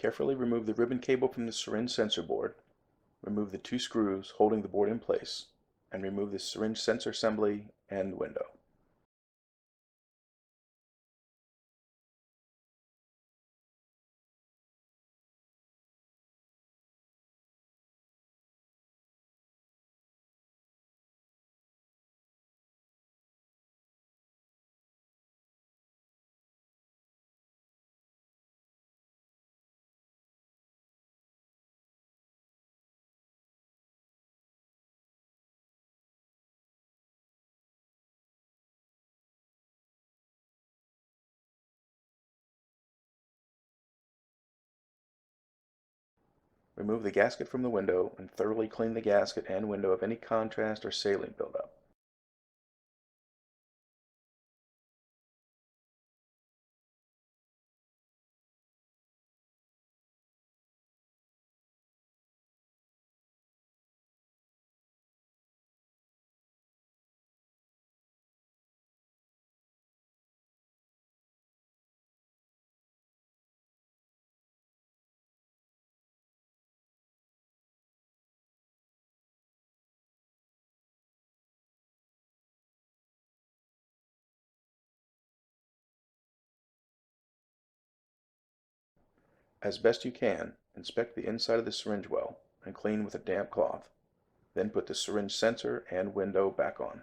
Carefully remove the ribbon cable from the syringe sensor board, remove the two screws holding the board in place, and remove the syringe sensor assembly and window. Remove the gasket from the window and thoroughly clean the gasket and window of any contrast or saline buildup. As best you can, inspect the inside of the syringe well and clean with a damp cloth. Then put the syringe sensor and window back on.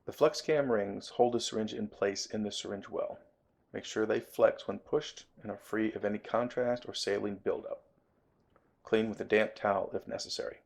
The flex cam rings hold the syringe in place in the syringe well. Make sure they flex when pushed and are free of any contrast or saline buildup. Clean with a damp towel if necessary.